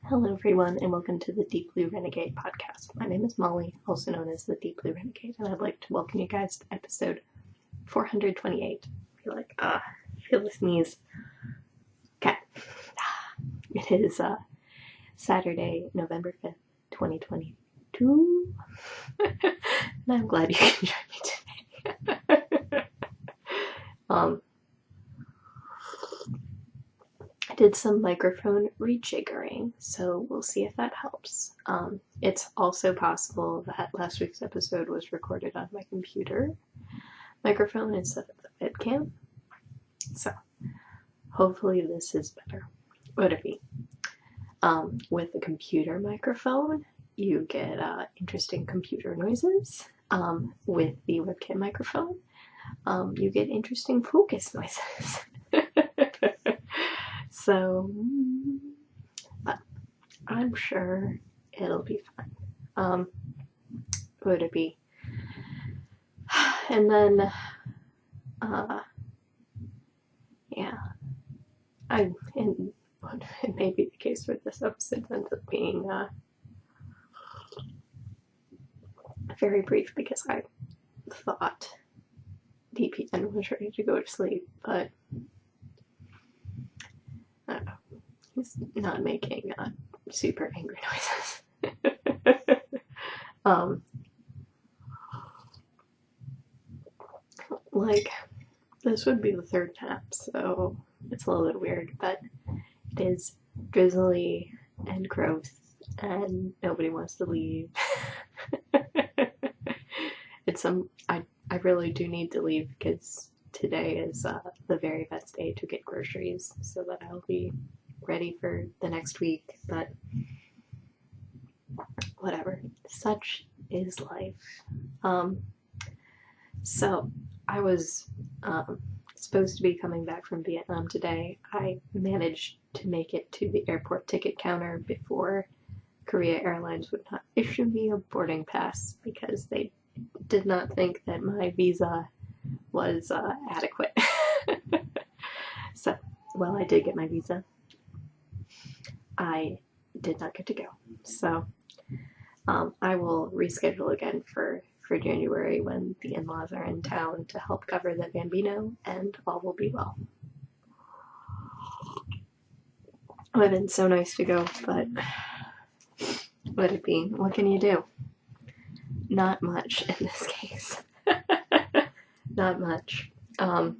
Hello everyone and welcome to the Deep Blue Renegade podcast. My name is Molly, also known as the Deep Blue Renegade, and I'd like to welcome you guys to episode 428. I feel the sneeze. Okay. It is Saturday, November 5th, 2022. And I'm glad you can join me today. I did some microphone rejiggering, so we'll see if that helps. It's also possible that last week's episode was recorded on my computer microphone instead of the webcam. So hopefully this is better. Would be. With the computer microphone, you get interesting computer noises. With the webcam microphone, you get interesting focus noises. So, but I'm sure it'll be fun. Would it be? And then, and it may be the case where this episode ends up being very brief because I thought DPN was ready to go to sleep, but I don't know. He's not making super angry noises. Like, this would be the third nap, so it's a little bit weird, but it is drizzly and gross, and nobody wants to leave. I really do need to leave because today is the very best day to get groceries so that I'll be ready for the next week, but whatever. Such is life. So I was supposed to be coming back from Vietnam today. I managed to make it to the airport ticket counter before Korea Airlines would not issue me a boarding pass because they did not think that my visa was adequate. So, while I did get my visa, I did not get to go. So, I will reschedule again for January when the in-laws are in town to help cover the Bambino, and all will be well. It would have been so nice to go, but would it be? What can you do? Not much in this case. Not much. But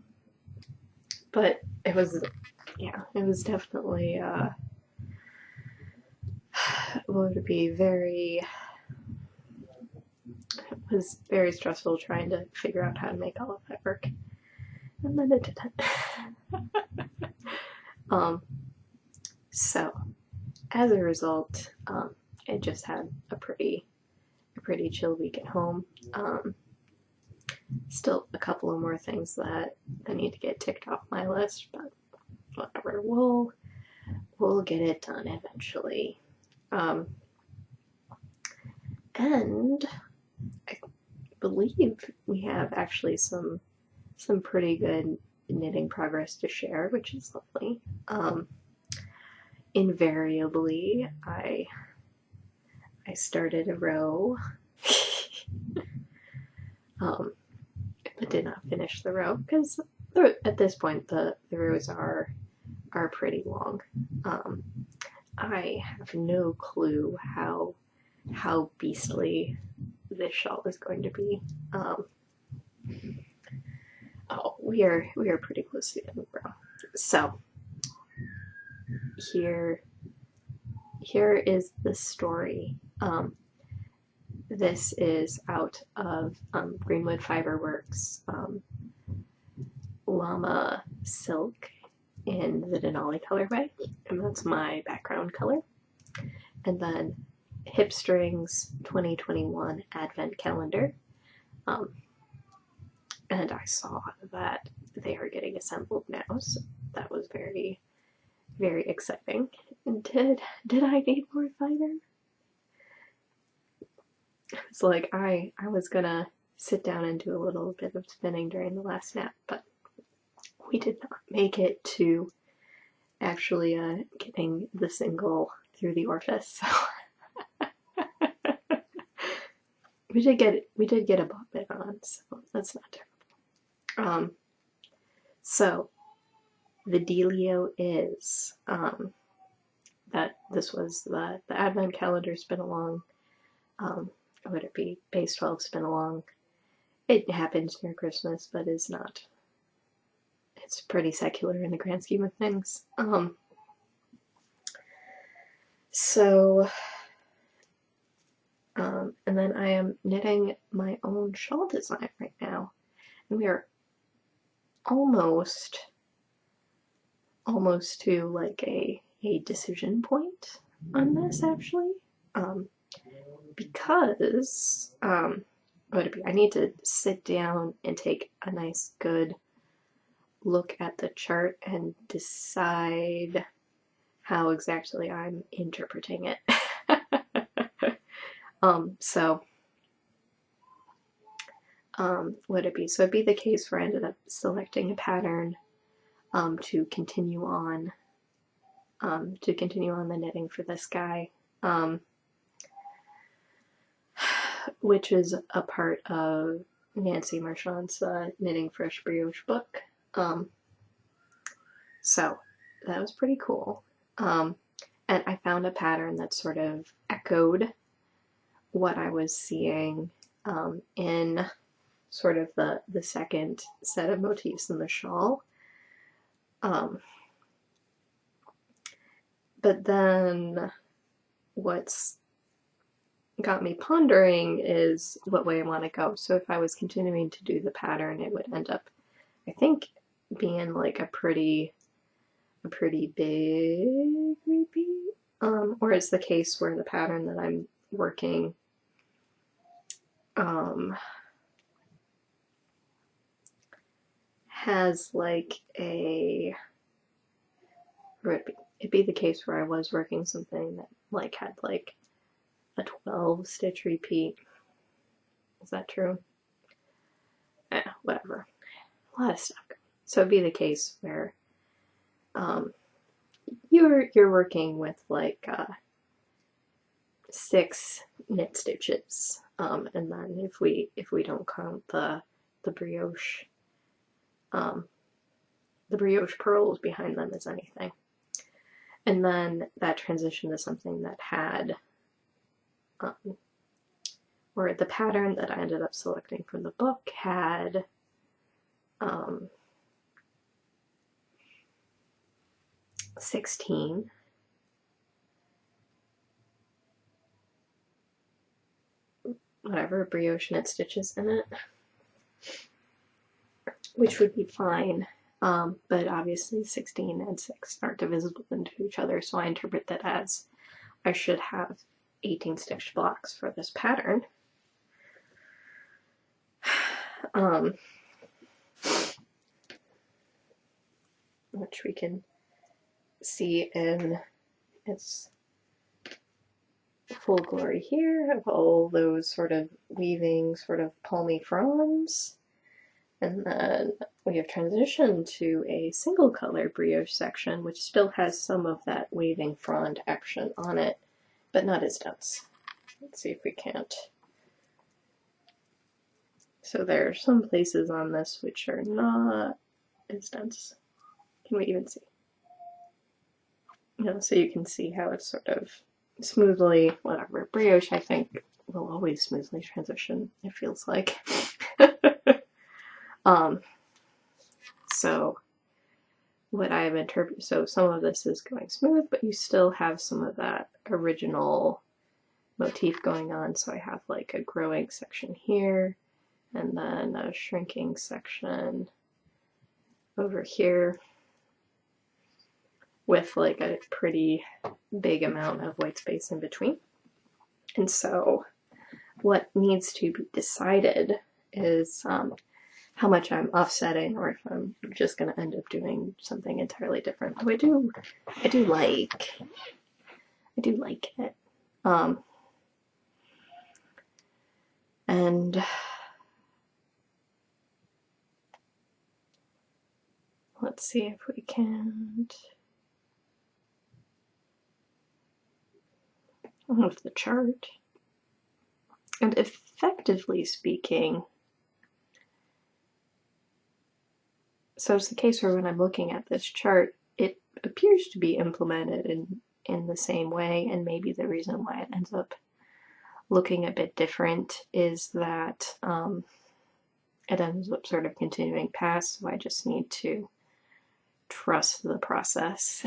it was definitely, it was very stressful trying to figure out how to make all of that work. And then it didn't. So, as a result, I just had a pretty chill week at home. Still a couple of more things that I need to get ticked off my list, but whatever, we'll get it done eventually. And I believe we have actually some pretty good knitting progress to share, which is lovely. Invariably, I started a row, but did not finish the row because at this point the rows are pretty long. I have no clue how beastly this shawl is going to be. We are pretty close to the end of the row. So here is the story. This is out of Greenwood Fiberworks Llama Silk in the Denali colorway, and that's my background color. And then Hip Strings 2021 Advent Calendar. And I saw that they are getting assembled now, so that was very, very exciting. And did I need more fiber? It's like I was gonna sit down and do a little bit of spinning during the last nap, but we did not make it to actually getting the single through the orifice. So we did get a bump it on, so that's not terrible. So the dealio is that this was the Advent calendar spin along. Would it be base 12 spin along? It happens near Christmas, but is not. It's pretty secular in the grand scheme of things. And then I am knitting my own shawl design right now, and we are almost to like a decision point on this, actually, because I need to sit down and take a nice good look at the chart and decide how exactly I'm interpreting it. Would it be? So it'd be the case where I ended up selecting a pattern to continue on the knitting for this guy, which is a part of Nancy Marchand's Knitting Fresh Brioche book. So that was pretty cool. And I found a pattern that sort of echoed what I was seeing in sort of the second set of motifs in the shawl. But then what's got me pondering is what way I want to go. So if I was continuing to do the pattern, it would end up, I think, being like a pretty big repeat. Or it's the case where the pattern that I'm working has like or it'd be the case where I was working something that like had like a 12 stitch repeat. Is that true? Whatever. A lot of stuff. So it'd be the case where you're working with like 6 knit stitches, and then if we don't count the brioche pearls behind them as anything, and then that transitioned to something that had or the pattern that I ended up selecting from the book had 16 whatever brioche knit stitches in it, which would be fine, but obviously 16 and 6 aren't divisible into each other, so I interpret that as I should have 18 stitch blocks for this pattern. Which we can see in its full glory here of all those sort of weaving, sort of palmy fronds. And then we have transitioned to a single color brioche section, which still has some of that waving frond action on it, but not as dense. Let's see if we can't. So there are some places on this which are not as dense. Can we even see? So you can see how it's sort of smoothly, whatever. Brioche, I think, will always smoothly transition, it feels like. So what I've interpreted, so some of this is going smooth, but you still have some of that original motif going on. So I have like a growing section here, and then a shrinking section over here with like a pretty big amount of white space in between. And so what needs to be decided is how much I'm offsetting, or if I'm just going to end up doing something entirely different. Though I do like it. And let's see if we can't. of the chart. And effectively speaking, so it's the case where when I'm looking at this chart, it appears to be implemented in the same way, and maybe the reason why it ends up looking a bit different is that it ends up sort of continuing past, so I just need to trust the process.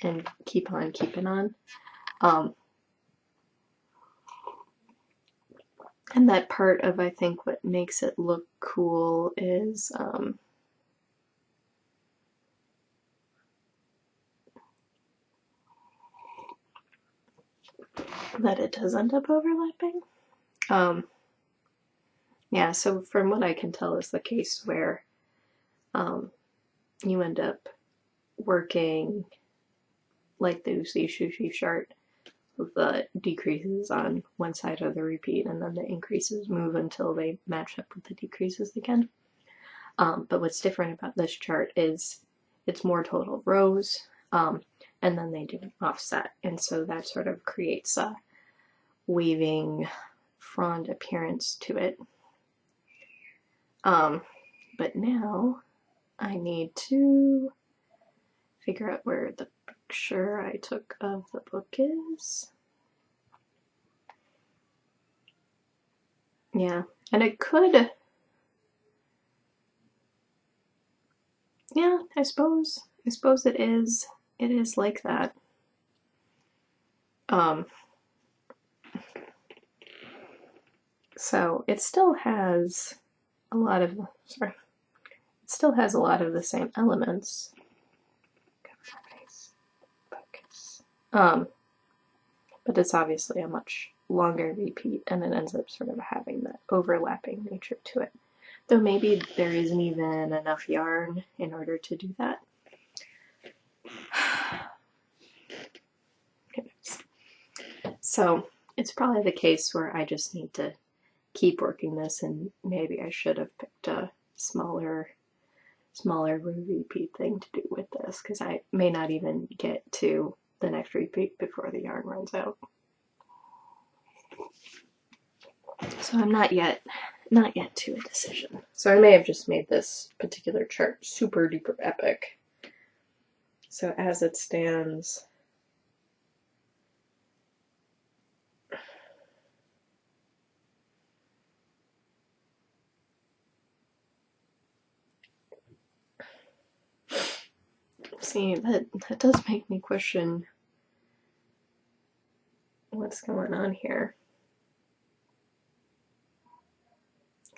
and keep on keeping on. And that part of, I think, what makes it look cool is that it does end up overlapping. Yeah, so from what I can tell is the case where you end up working like the Usi Shushi chart, the decreases on one side of the repeat, and then the increases move until they match up with the decreases again. But what's different about this chart is it's more total rows, and then they do an offset, and so that sort of creates a waving frond appearance to it. But now I need to figure out where the picture I took of the book is. Yeah, and it could, yeah, I suppose it is like that. So it still has a lot of, sorry, it still has a lot of the same elements. But it's obviously a much longer repeat, and it ends up sort of having that overlapping nature to it. Though maybe there isn't even enough yarn in order to do that. So it's probably the case where I just need to keep working this, and maybe I should have picked a smaller repeat thing to do with this, because I may not even get to the next repeat before the yarn runs out. So I'm not yet to a decision. So I may have just made this particular chart super duper epic. So as it stands, see, that does make me question what's going on here.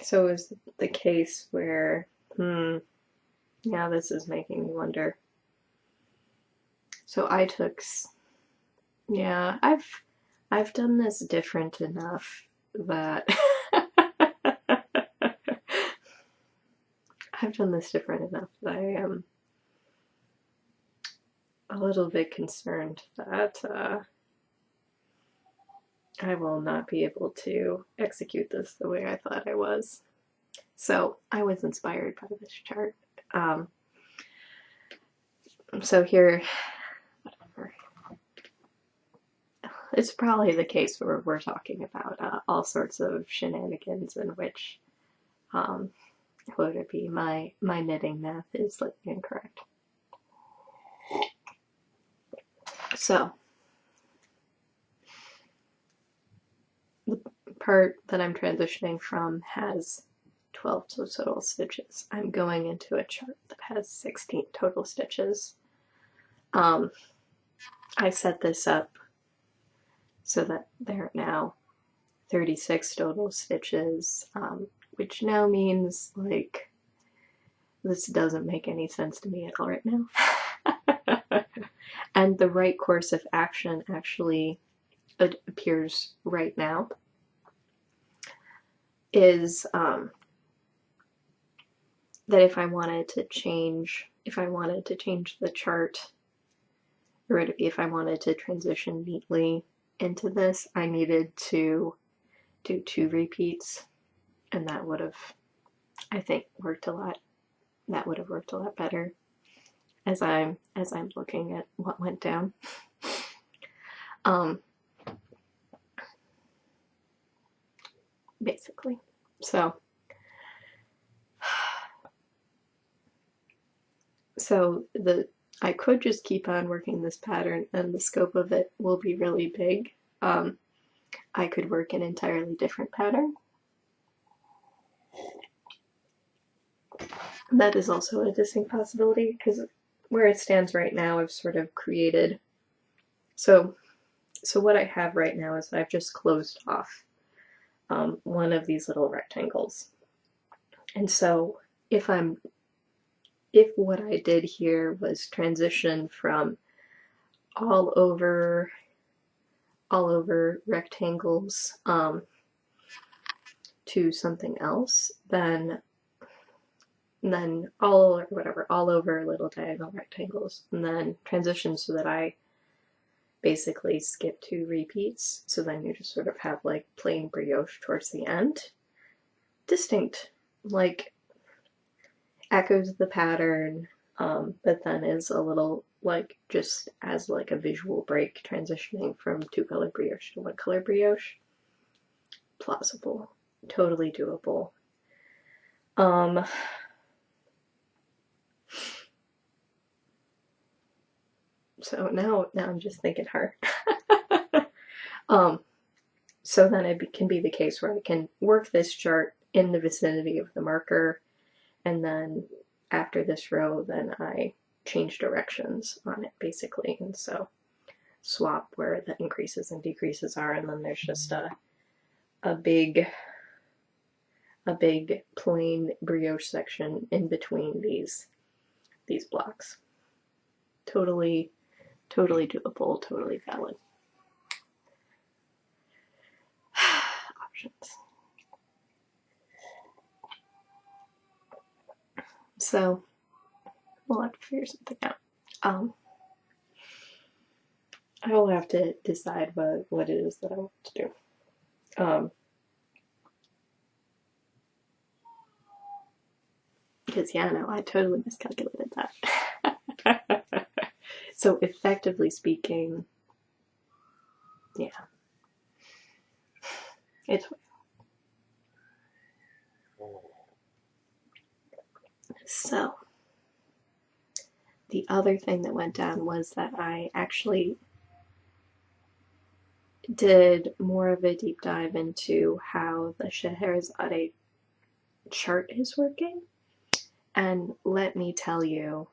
So is the case where, yeah, this is making me wonder. So I took, yeah, I've done this different enough that I've done this different enough that I am a little bit concerned that I will not be able to execute this the way I thought I was. So I was inspired by this chart. So here, whatever. It's probably the case where we're talking about all sorts of shenanigans in which, what would it be? My knitting math is like incorrect. So the part that I'm transitioning from has 12 total stitches. I'm going into a chart that has 16 total stitches. I set this up so that there are now 36 total stitches, which now means, like, this doesn't make any sense to me at all right now. And the right course of action actually appears right now is that if I wanted to change the chart, or if I wanted to transition neatly into this, I needed to do 2 repeats, and that would have, I think, worked a lot. That would have worked a lot better. as I'm looking at what went down. Basically. So I could just keep on working this pattern and the scope of it will be really big. I could work an entirely different pattern. That is also a distinct possibility, because where it stands right now, I've sort of created. So what I have right now is I've just closed off one of these little rectangles. And so if what I did here was transition from all over rectangles to something else, then all over little diagonal rectangles, and then transition so that I basically skip 2 repeats, so then you just sort of have like plain brioche towards the end. Distinct, like echoes the pattern, but then is a little like just as like a visual break, transitioning from 2-color brioche to 1-color brioche. Plausible, totally doable. So now I'm just thinking hard. So then it can be the case where I can work this chart in the vicinity of the marker, and then after this row, then I change directions on it basically, and so swap where the increases and decreases are, and then there's just a big plain brioche section in between these blocks. Totally doable, totally valid. Options. So we'll have to figure something out. I will have to decide what it is that I want to do. Because yeah, no, I totally miscalculated that. So effectively speaking, yeah, it's so. The other thing that went down was that I actually did more of a deep dive into how the Scheherazade chart is working, and let me tell you,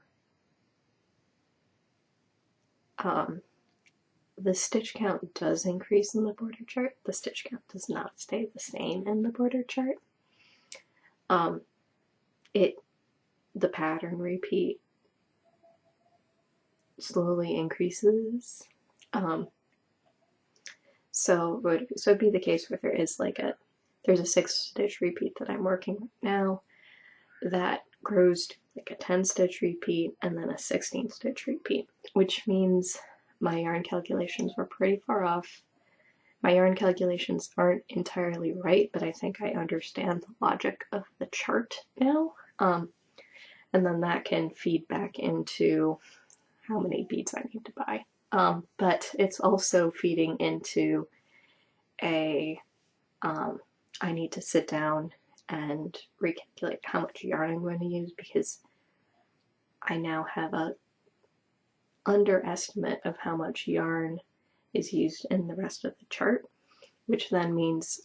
the stitch count does increase in the border chart. The stitch count does not stay the same in the border chart. The pattern repeat slowly increases. So it'd be the case where there's a 6-stitch repeat that I'm working with now that grows to like a 10-stitch repeat and then a 16-stitch repeat, which means my yarn calculations were pretty far off. My yarn calculations aren't entirely right, but I think I understand the logic of the chart now. And then that can feed back into how many beads I need to buy. But it's also feeding into I need to sit down and recalculate how much yarn I'm going to use, because I now have a underestimate of how much yarn is used in the rest of the chart, which then means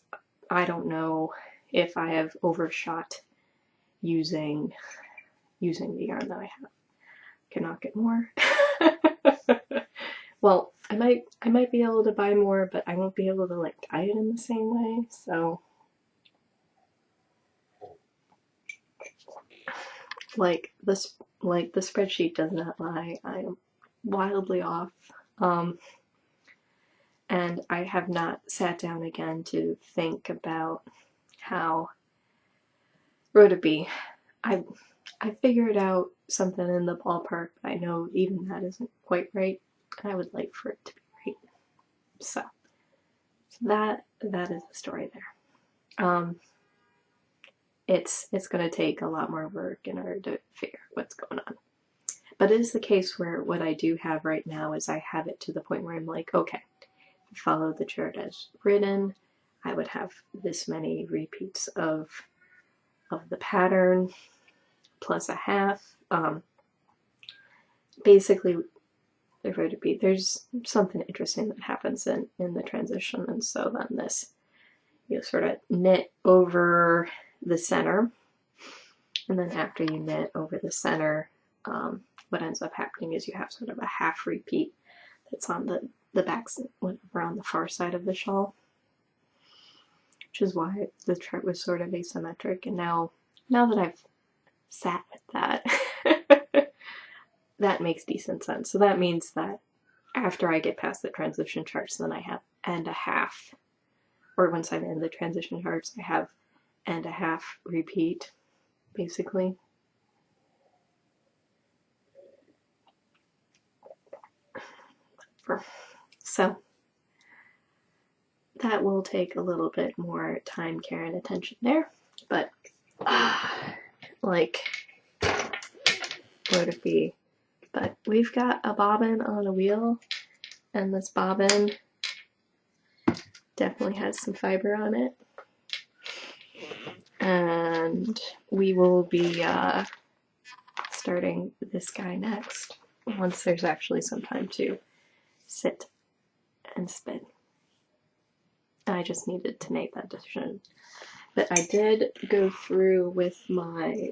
I don't know if I have overshot using the yarn that I have. Cannot get more. Well, I might be able to buy more, but I won't be able to like dye it in the same way, so like the spreadsheet does not lie. I am wildly off. And I have not sat down again to think about how Rhoda I figured out something in the ballpark, but I know even that isn't quite right, and I would like for it to be right. So that is the story there. It's going to take a lot more work in order to figure out what's going on. But it is the case where what I do have right now is I have it to the point where I'm like, okay, follow the chart as written, I would have this many repeats of the pattern plus a half. Basically, there's something interesting that happens in the transition, and so then this, you sort of knit over the center, and then after you knit over the center, what ends up happening is you have sort of a half repeat that's on the back, around the far side of the shawl, which is why the chart was sort of asymmetric. And now that I've sat with that, that makes decent sense. So that means that after I get past the transition charts, then I have and a half, or once I'm in the transition charts, I have and a half repeat, basically. So that will take a little bit more time, care, and attention there, but like, would it be? But we've got a bobbin on a wheel, and this bobbin definitely has some fiber on it. And we will be starting this guy next, once there's actually some time to sit and spin. I just needed to make that decision. But I did go through with my,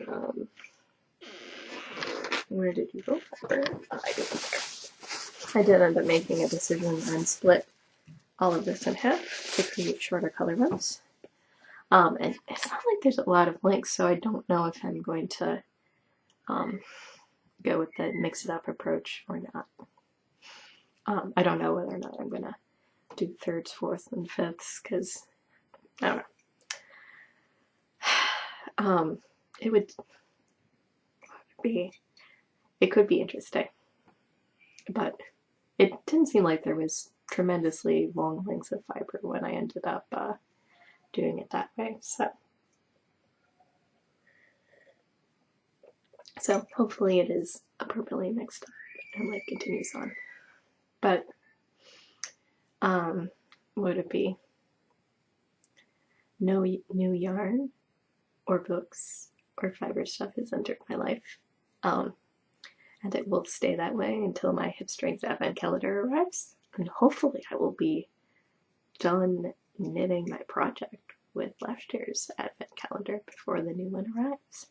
where did you go for? I did end up making a decision and split all of this in half to create shorter color runs. And it's not like there's a lot of links, so I don't know if I'm going to go with the mix it up approach or not. I don't know whether or not I'm going to do thirds, fourths, and fifths, because I don't know. It could be interesting, but it didn't seem like there was tremendously long lengths of fiber when I ended up doing it that way. So hopefully it is appropriately mixed up and like continues on. But would it be no new yarn or books or fiber stuff has entered my life, and it will stay that way until my hip strength advent calendar arrives, and hopefully I will be done knitting my project with last year's advent calendar before the new one arrives.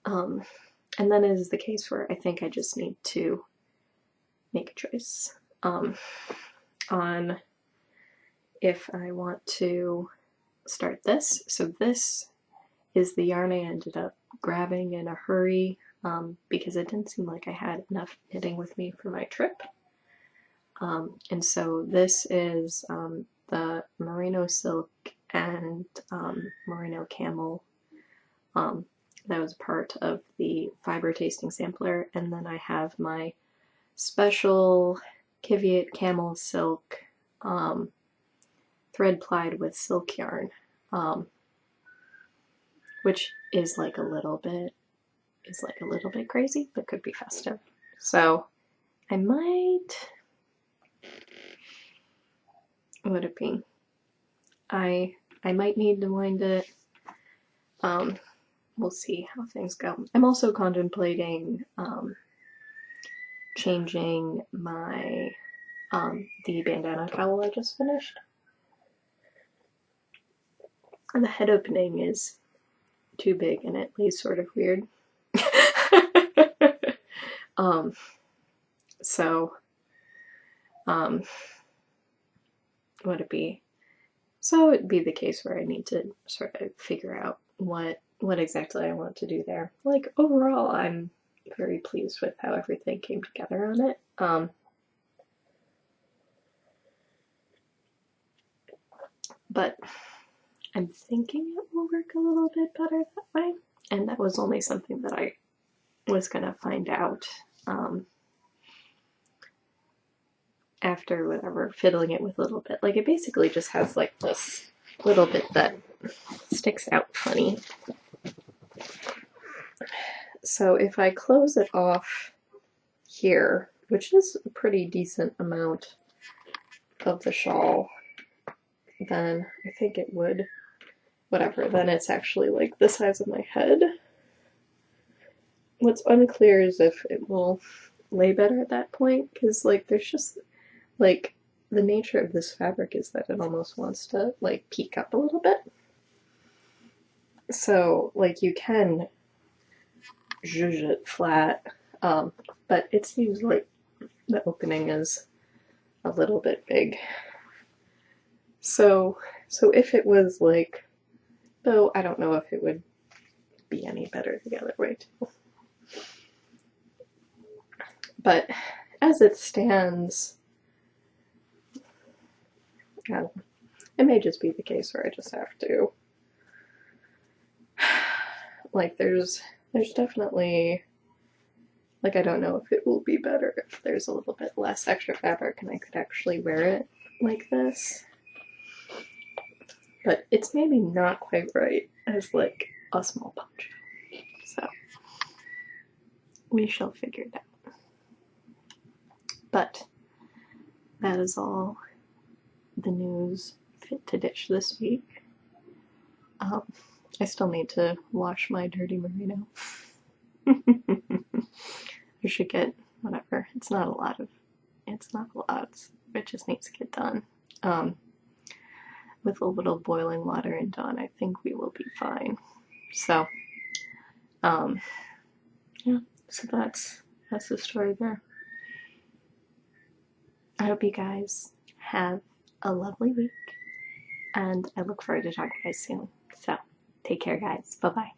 And then it is the case where I think I just need to make a choice on if I want to start this. So this is the yarn I ended up grabbing in a hurry because it didn't seem like I had enough knitting with me for my trip. And so this is the merino silk and merino camel that was part of the fiber tasting sampler, and then I have my special Kiviot camel silk thread plied with silk yarn, which is like a little bit crazy, but could be festive. So I might, would it be? I might need to wind it. We'll see how things go. I'm also contemplating changing my the bandana cowl I just finished. And the head opening is too big and it lays sort of weird. Would it be? So it'd be the case where I need to sort of figure out what exactly I want to do there. Like, overall, I'm very pleased with how everything came together on it. But I'm thinking it will work a little bit better that way, and that was only something that I was gonna find out after whatever, fiddling it with a little bit. Like, it basically just has like this little bit that sticks out funny. So if I close it off here, which is a pretty decent amount of the shawl, then I think it would, whatever, then it's actually like the size of my head. What's unclear is if it will lay better at that point, because like there's just like the nature of this fabric is that it almost wants to like peek up a little bit. So like you can zhuzh it flat, but it seems like the opening is a little bit big. So if it was like, though I don't know if it would be any better the other way too. But as it stands, I don't know. It may just be the case where I just have to, like there's definitely, like I don't know if it will be better if there's a little bit less extra fabric and I could actually wear it like this. But it's maybe not quite right as like a small poncho. So we shall figure it out. But that is all the news fit to dish this week. I still need to wash my dirty merino. I should get whatever. It's not a lot. It just needs to get done. With a little boiling water and Dawn, I think we will be fine. So, yeah. So that's the story there. I hope you guys have a lovely week, and I look forward to talking to you guys soon. So, take care, guys. Bye-bye.